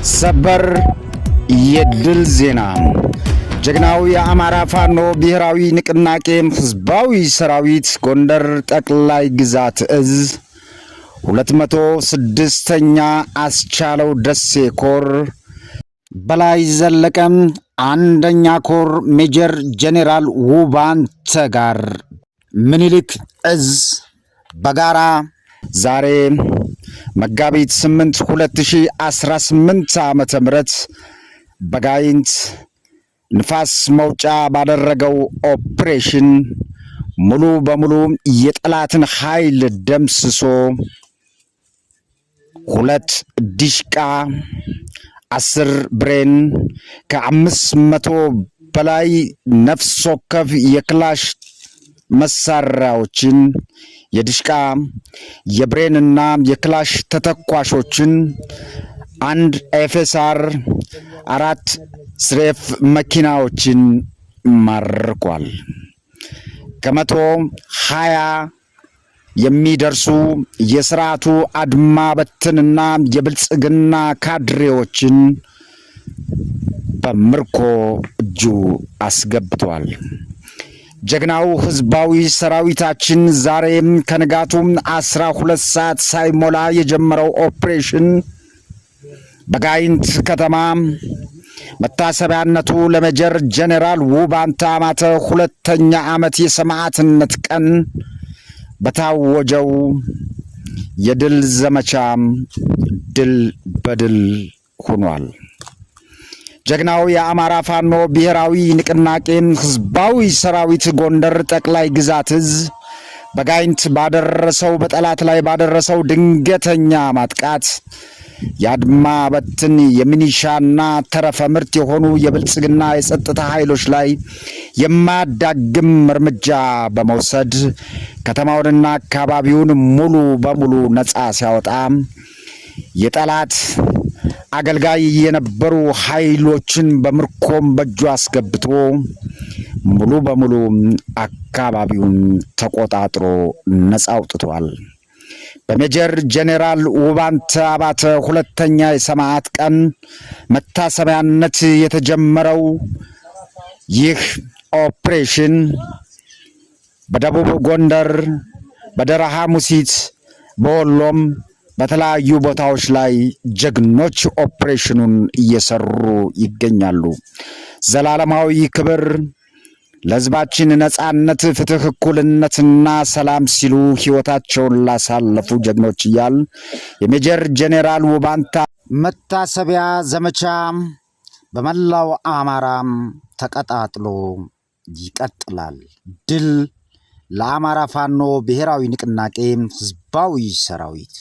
ሰበር የድል ዜና ጀግናው የአማራ ፋኖ ብሔራዊ ንቅናቄ ህዝባዊ ሰራዊት ጎንደር ጠቅላይ ግዛት እዝ 206ኛ አስቻለው ደሴ ኮር በላይ ዘለቀም አንደኛ ኮር ሜጀር ጄኔራል ውባንተ ጋር ምኒልክ እዝ በጋራ ዛሬ መጋቢት 8 2018 ዓመተ ምህረት በጋይንት ንፋስ መውጫ ባደረገው ኦፕሬሽን ሙሉ በሙሉ የጠላትን ኃይል ደምስሶ 2 ዲሽቃ 10 ብሬን ከ500 በላይ ነፍስ ወከፍ የክላሽ መሳሪያዎችን የዲሽቃ የብሬንና የክላሽ ተተኳሾችን 1 ኤፍኤስአር 4 ስሬፍ መኪናዎችን ማርኳል። ከ120 የሚደርሱ የሥርዓቱ አድማ በትንና የብልጽግና ካድሬዎችን በምርኮ እጁ አስገብቷል። ጀግናው ህዝባዊ ሰራዊታችን ዛሬም ከንጋቱ 12 ሰዓት ሳይሞላ የጀመረው ኦፕሬሽን በጋይንት ከተማ መታሰቢያነቱ ለሜጀር ጄኔራል ውባንተ አማተ 2ኛ ዓመት የሰማዕትነት ቀን በታወጀው የድል ዘመቻ ድል በድል ሆኗል። ጀግናው የአማራ ፋኖ ብሔራዊ ንቅናቄ ህዝባዊ ሰራዊት ጎንደር ጠቅላይ ግዛት እዝ በጋይንት በጠላት ላይ ባደረሰው ድንገተኛ ማጥቃት የአድማ በትን የሚኒሻና ተረፈ ምርት የሆኑ የብልጽግና የጸጥታ ኃይሎች ላይ የማያዳግም እርምጃ በመውሰድ ከተማውንና አካባቢውን ሙሉ በሙሉ ነፃ ሲያወጣ የጠላት አገልጋይ የነበሩ ኃይሎችን በምርኮም በእጁ አስገብቶ ሙሉ በሙሉ አካባቢውን ተቆጣጥሮ ነፃ አውጥቷል። በሜጀር ጄኔራል ውባንተ አባተ 2ኛ የሰማዕት ቀን መታሰቢያነት የተጀመረው ይህ ኦፕሬሽን በደቡብ ጎንደር፣ በደረሃ ሙሲት፣ በወሎም በተለያዩ ቦታዎች ላይ ጀግኖች ኦፕሬሽኑን እየሰሩ ይገኛሉ። ዘላለማዊ ክብር ለሕዝባችን ነጻነት፣ ፍትህ፣ እኩልነትና ሰላም ሲሉ ሕይወታቸውን ላሳለፉ ጀግኖች እያል የሜጀር ጄኔራል ውባንተ መታሰቢያ ዘመቻ በመላው አማራም ተቀጣጥሎ ይቀጥላል። ድል ለአማራ ፋኖ ብሔራዊ ንቅናቄ ህዝባዊ ሰራዊት።